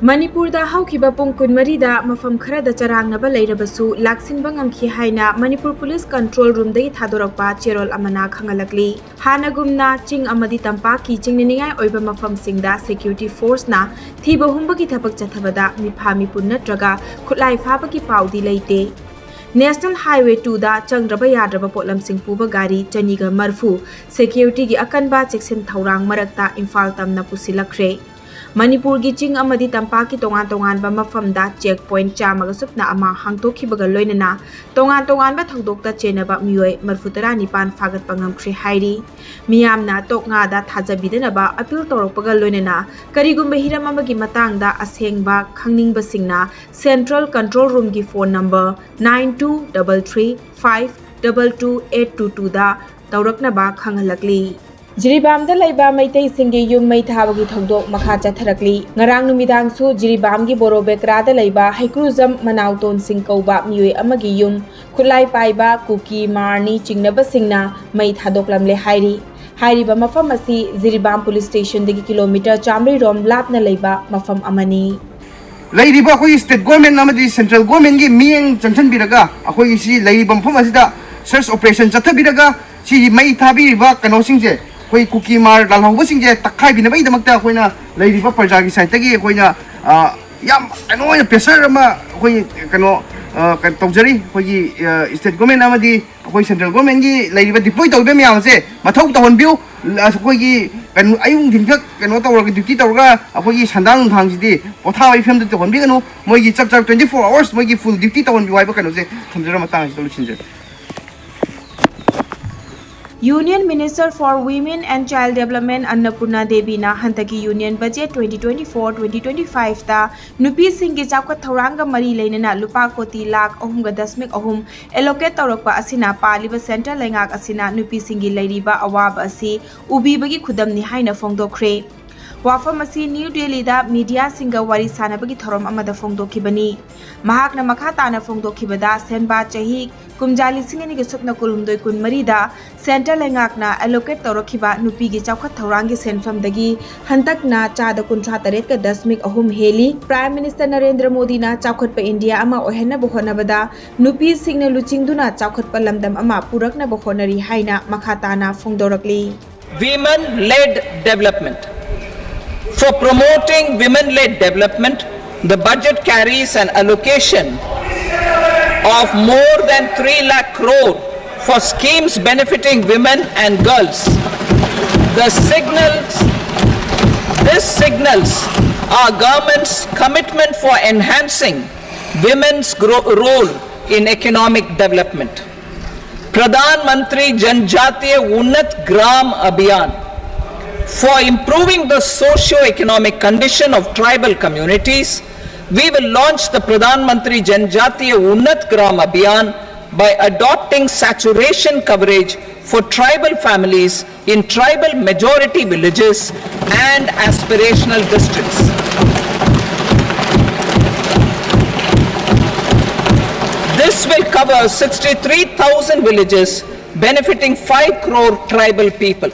Manipurda haukiba pung kunmarida mafam kharada charangnaba leirabasu laksinba ngamkhi haina Manipur Police Control Room dagi thadorakpa cherol amana khangalakli hanagumna ching amadi tampaki chingningai oiba mafam singda security force na thiba humbagi thapak chathabada mifami punna traga khutlai fabagi paudi leite National Highway 2 da changraba yadraba potlam singpuba gari chaniga marfu security gi akanba cheksen thaurang marakta Imphal tamna pusilakre Manipur gi ching amadi tampaki tongan ba mafamda checkpoint chamaga supna ama hangtokhibaga loinana tongan ba thangdokta chenaba mioi marfutara nipan fagat pangam khri hairi miyamna toknga da thajabidana ba appeal torokpaga loinana karigumba hiram amagi matangda asengba khangningba singna Central Control Room gi phone number 9233522822 da taurakna ba khangalakli Jiribam da laiba maitai singi yum mai thabagi thongdok makha chatharakli ngarang numidang su jiribam gi boro bekra da laiba haikruzam manauton singkauba mioi amagi yum khulai paiba kuki marni chingnaba singna mai thadoklamle hairi ba mafam asi jiribam police station dagi kilometer chamri rom lapna laiba mafam amani Lairiba khoi state government namadi central government gi mieng chanchan biraga akhoi si lairiba mafam asida search operation chathabiraga si mai thabiriba kano singje koi cookie mar dalhong sing je takai bina bai damakta koina lairiba parja gi site gi koina yam ano pressure ma koi kano kan tongjari koi state government amadi koi central government gi lairiba deploy tawbe myam se mathau tawon biu koi gi kan ayung dingak kano tawra gi duty tawra koi gi sandang thang ji di potha bai fem de tawon bi kanu moi gi chak 24 hours moi gi full duty tawon bi wai ba kanu se thamjara matang solution je Union Minister for Women and Child Development Annapurna Devi na hantaki Union Budget 2024-2025 ta nupi singgi chakwa thauranga mari leinana lupa koti lakh 3.3 allocate tawrakpa asina paliba center lengak asina nupi singgi leiriba awab asi ubi bagi khudam ni haina fongdokre Wafam asi New Delhi da media singa wari sanabagi thorom amada fongdokhibani mahakna makha tana fongdokhibada senba chahi kumjali singani ge sukna kulumdoi kun marida center lengakna allocate torokhiba nupi gi chawkhat thaurangi senfam dagi hantakna chada 39.3 heli Prime Minister Narendra Modi na chawkhat pa India ama ohenna bohona bada nupi singna luchingduna chawkhat pa lamdam ama purakna bohonari haina makha tana fongdorakli Women led development For promoting women-led development, the budget carries an allocation of more than 3 lakh crore for schemes benefiting women and girls. This signals our government's commitment for enhancing women's role in economic development. Pradhan Mantri Janjatiya Unnat Gram Abhiyan For improving the socio-economic condition of tribal communities, we will launch the Pradhan Mantri Janjatiya Unnat Gram Abhiyan by adopting saturation coverage for tribal families in tribal majority villages and aspirational districts. This will cover 63,000 villages benefiting 5 crore tribal people.